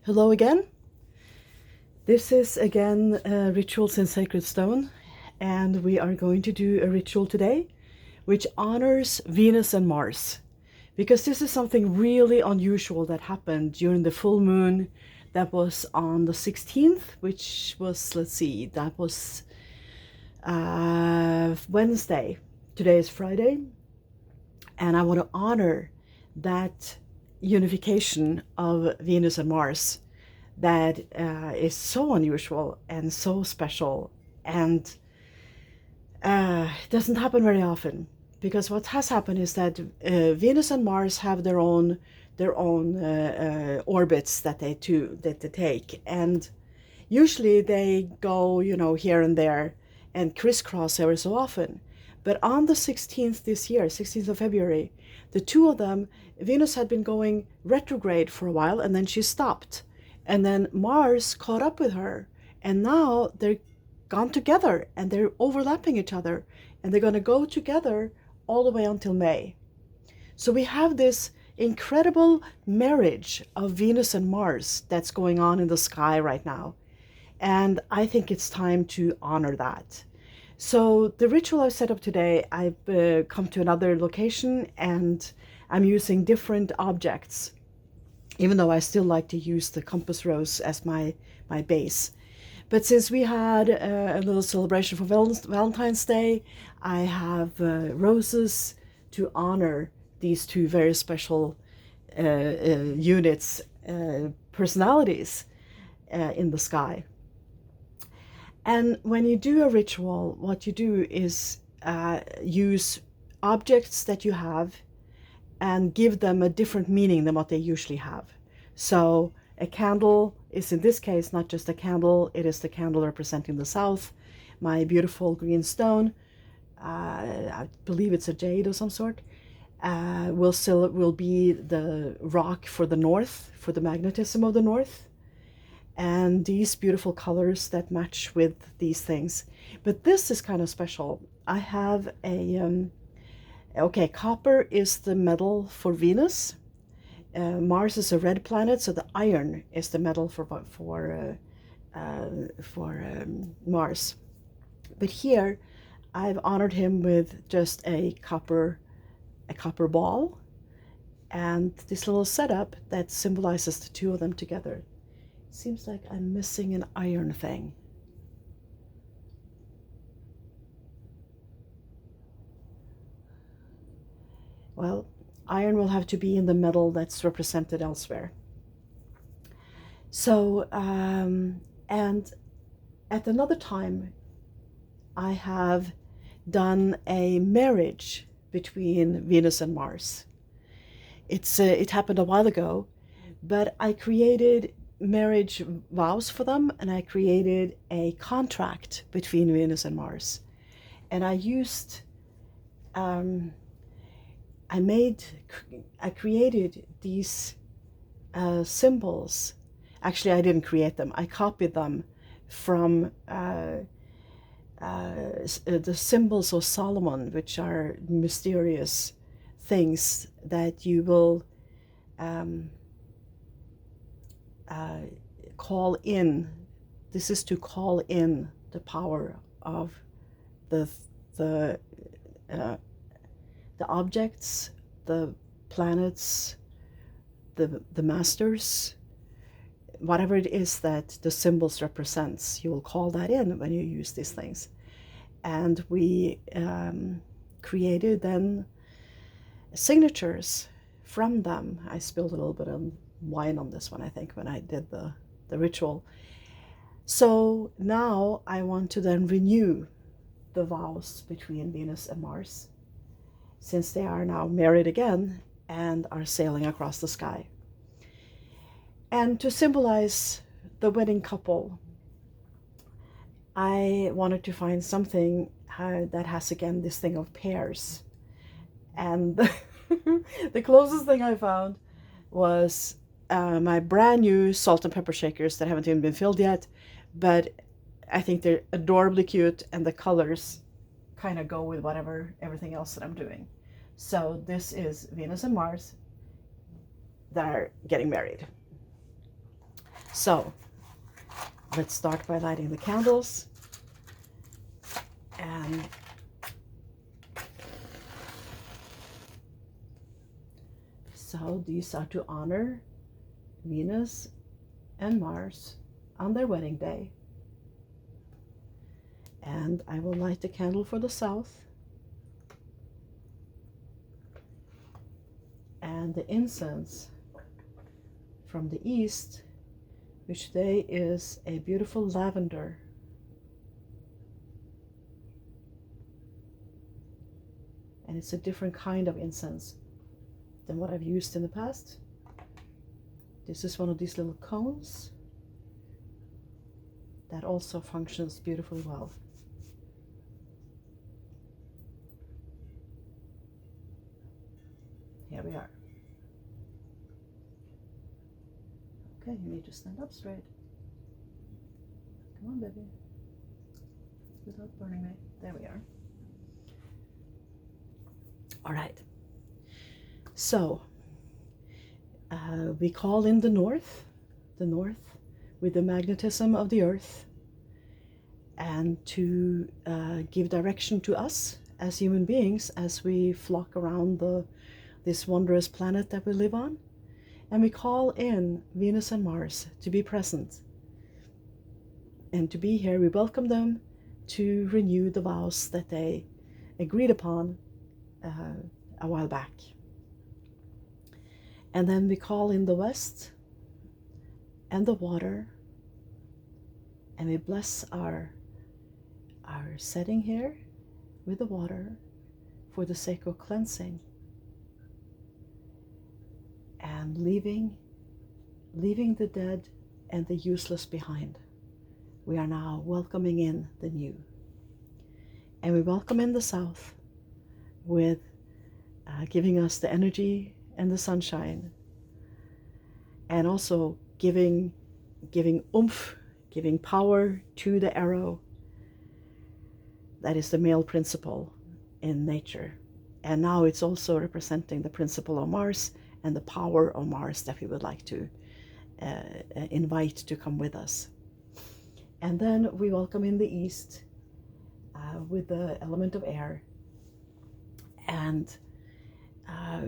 Hello again. This is again Rituals in Sacred Stone, and we are going to do a ritual today which honors Venus and Mars, because this is something really unusual that happened during the full moon that was on the 16th, which was, let's see, that was Wednesday. Today is Friday, and I want to honor that unification of Venus and Mars that is so unusual and so special, and doesn't happen very often. Because what has happened is that Venus and Mars have their own orbits that they take, and usually they go, here and there and crisscross every so often. But on the 16th this year, 16th of February, the two of them, Venus had been going retrograde for a while, and then she stopped. And then Mars caught up with her, and now they're gone together and they're overlapping each other, and they're going to go together all the way until May. So we have this incredible marriage of Venus and Mars that's going on in the sky right now. And I think it's time to honor that. So the ritual I've set up today, I've come to another location and I'm using different objects, even though I still like to use the compass rose as my base. But since we had a little celebration for Valentine's Day, I have roses to honor these two very special units, personalities in the sky. And when you do a ritual, what you do is use objects that you have and give them a different meaning than what they usually have. So a candle is, in this case, not just a candle, it is the candle representing the south. My beautiful green stone, I believe it's a jade of some sort, will be the rock for the north, for the magnetism of the north. And these beautiful colors that match with these things. But this is kind of special. I have a okay, copper is the metal for Venus. Mars is a red planet, so the iron is the metal for Mars. But here, I've honored him with just a copper ball, and this little setup that symbolizes the two of them together. Seems like I'm missing an iron thing. Well, iron will have to be in the metal that's represented elsewhere. So, and at another time, I have done a marriage between Venus and Mars. It happened a while ago, but I created marriage vows for them, and I created a contract between Venus and Mars. And I created these symbols. Actually, I didn't create them. I copied them from the symbols of Solomon, which are mysterious things that you will call in. This is to call in the power of the objects, the planets, the masters, whatever it is that the symbols represents. You will call that in when you use these things. And we created then signatures from them. I spilled a little bit of wine on this one, I think, when I did the ritual. So now I want to then renew the vows between Venus and Mars, since they are now married again and are sailing across the sky. And to symbolize the wedding couple, I wanted to find something that has, again, this thing of pairs. And the closest thing I found was my brand new salt and pepper shakers that haven't even been filled yet, but I think they're adorably cute, and the colors kind of go with everything else that I'm doing. So this is Venus and Mars that are getting married. So let's start by lighting the candles. And so these are to honor Venus and Mars on their wedding day. And I will light the candle for the south. And the incense from the east, which today is a beautiful lavender. And it's a different kind of incense than what I've used in the past. This is one of these little cones that also functions beautifully well. Here we are. Okay, you need to stand up straight. Come on, baby. Without burning me. There we are. All right. So, we call in the north with the magnetism of the earth, and to give direction to us as human beings as we flock around this wondrous planet that we live on. And we call in Venus and Mars to be present and to be here. We welcome them to renew the vows that they agreed upon a while back. And then we call in the west and the water, and we bless our setting here with the water for the sake of cleansing and leaving the dead and the useless behind. We are now welcoming in the new. And we welcome in the south with giving us the energy and the sunshine, and also giving oomph, giving power to the arrow. That is the male principle in nature. And now it's also representing the principle of Mars and the power of Mars that we would like to invite to come with us. And then we welcome in the east with the element of air, and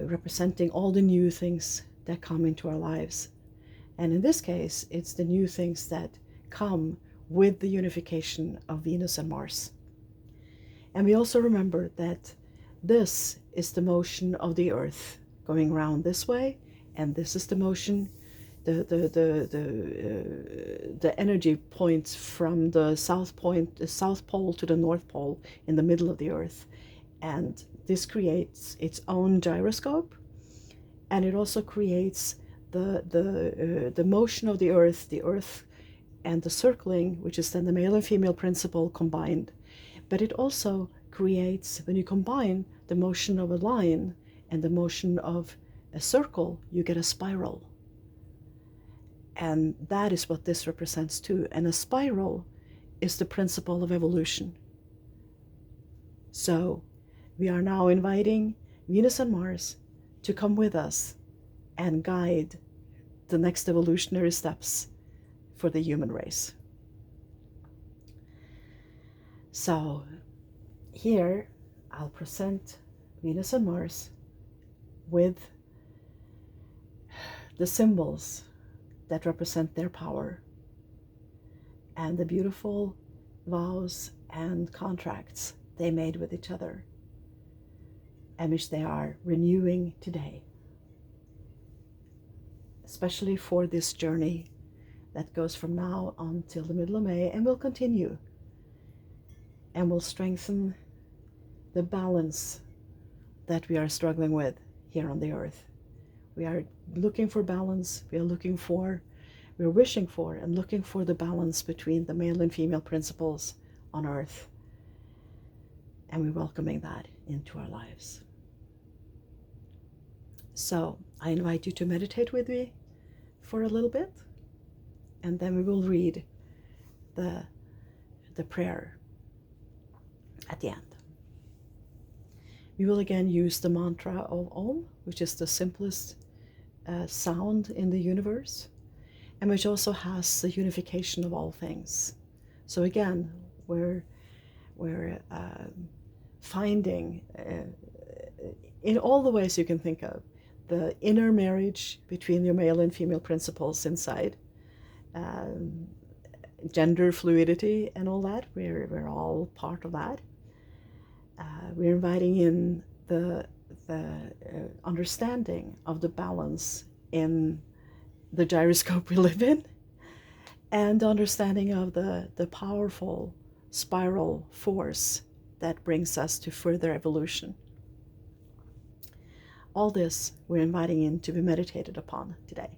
representing all the new things that come into our lives. And in this case, it's the new things that come with the unification of Venus and Mars. And we also remember that this is the motion of the earth going around this way, and this is the motion, the energy points from the south pole to the north pole in the middle of the earth. And this creates its own gyroscope, and it also creates the motion of the earth and the circling, which is then the male and female principle combined. But it also creates, when you combine the motion of a line and the motion of a circle, you get a spiral. And that is what this represents too. And a spiral is the principle of evolution. So we are now inviting Venus and Mars to come with us and guide the next evolutionary steps for the human race. So here I'll present Venus and Mars with the symbols that represent their power and the beautiful vows and contracts they made with each other, and which they are renewing today, especially for this journey that goes from now until the middle of May and will continue, and will strengthen the balance that we are struggling with here on the earth. We are looking for balance. We are wishing for and looking for the balance between the male and female principles on earth. And we're welcoming that into our lives. So I invite you to meditate with me for a little bit, and then we will read the prayer at the end. We will again use the mantra of Om, which is the simplest sound in the universe. and which also has the unification of all things. So again, we're finding in all the ways you can think of the inner marriage between your male and female principles inside, um, gender fluidity and all that. We're all part of that. We're inviting in the understanding of the balance in the gyroscope we live in, and understanding of the powerful spiral force that brings us to further evolution. All this we're inviting in to be meditated upon today.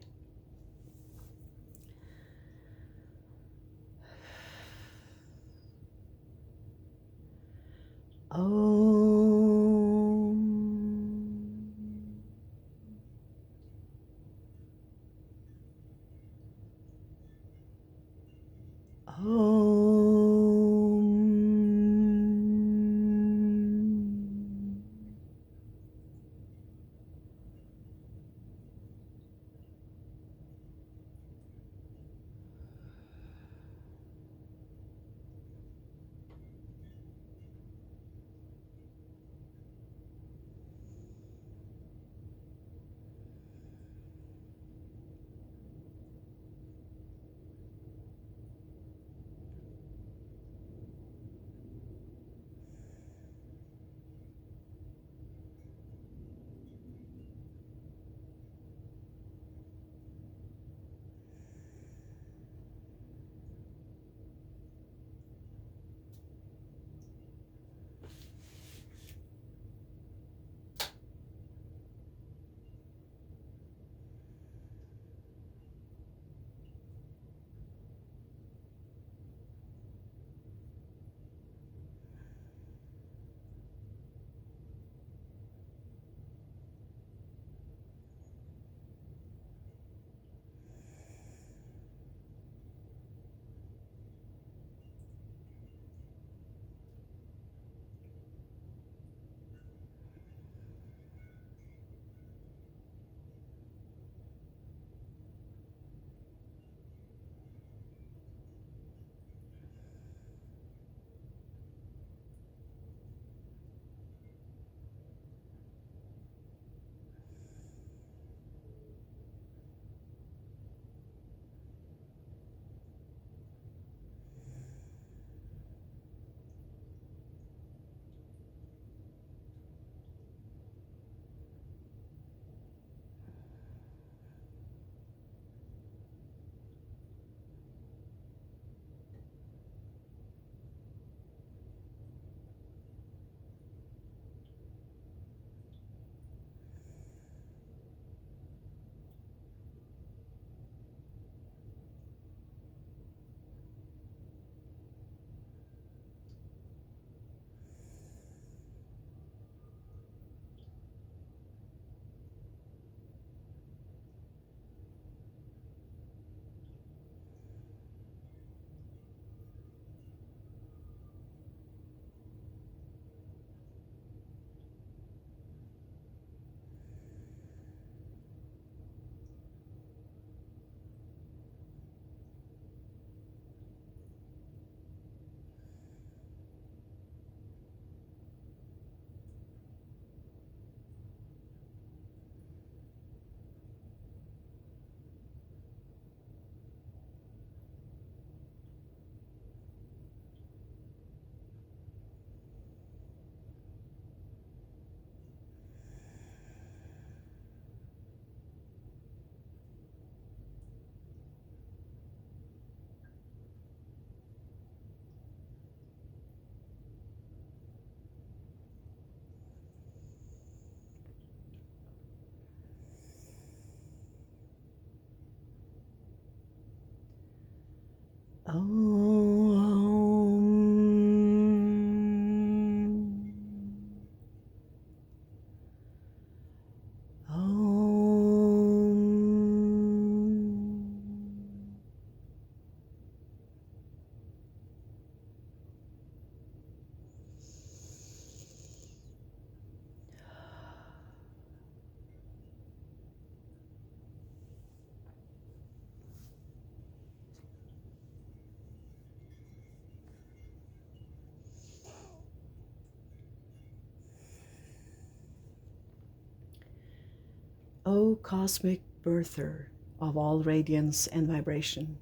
O cosmic birther of all radiance and vibration,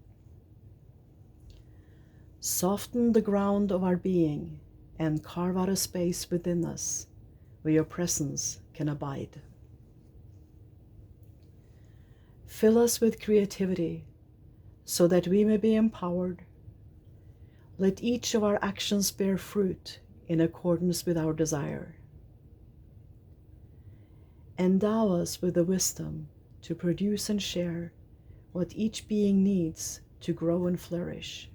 soften the ground of our being and carve out a space within us where your presence can abide. Fill us with creativity so that we may be empowered. Let each of our actions bear fruit in accordance with our desire. Endow us with the wisdom to produce and share what each being needs to grow and flourish.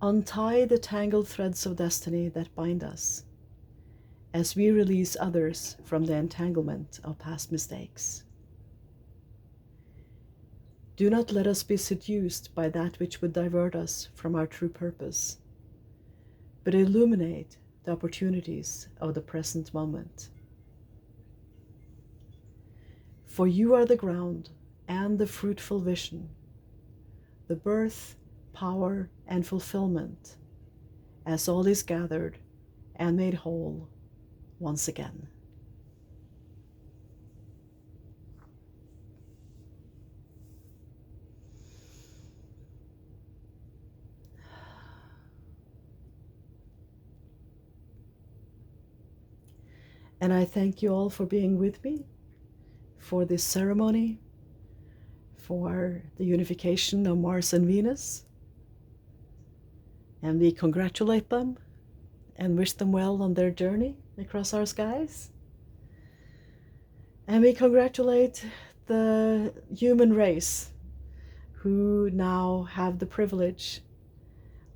Untie the tangled threads of destiny that bind us as we release others from the entanglement of past mistakes. Do not let us be seduced by that which would divert us from our true purpose, but illuminate the opportunities of the present moment. For you are the ground and the fruitful vision, the birth, power, and fulfillment, as all is gathered and made whole once again. And I thank you all for being with me for this ceremony, for the unification of Mars and Venus. And we congratulate them and wish them well on their journey across our skies. And we congratulate the human race who now have the privilege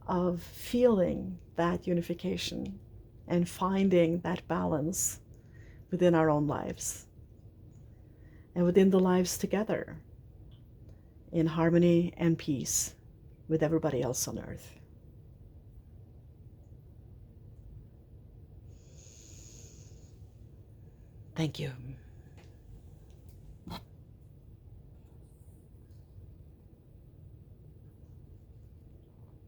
of feeling that unification and finding that balance within our own lives and within the lives together in harmony and peace with everybody else on earth. Thank you.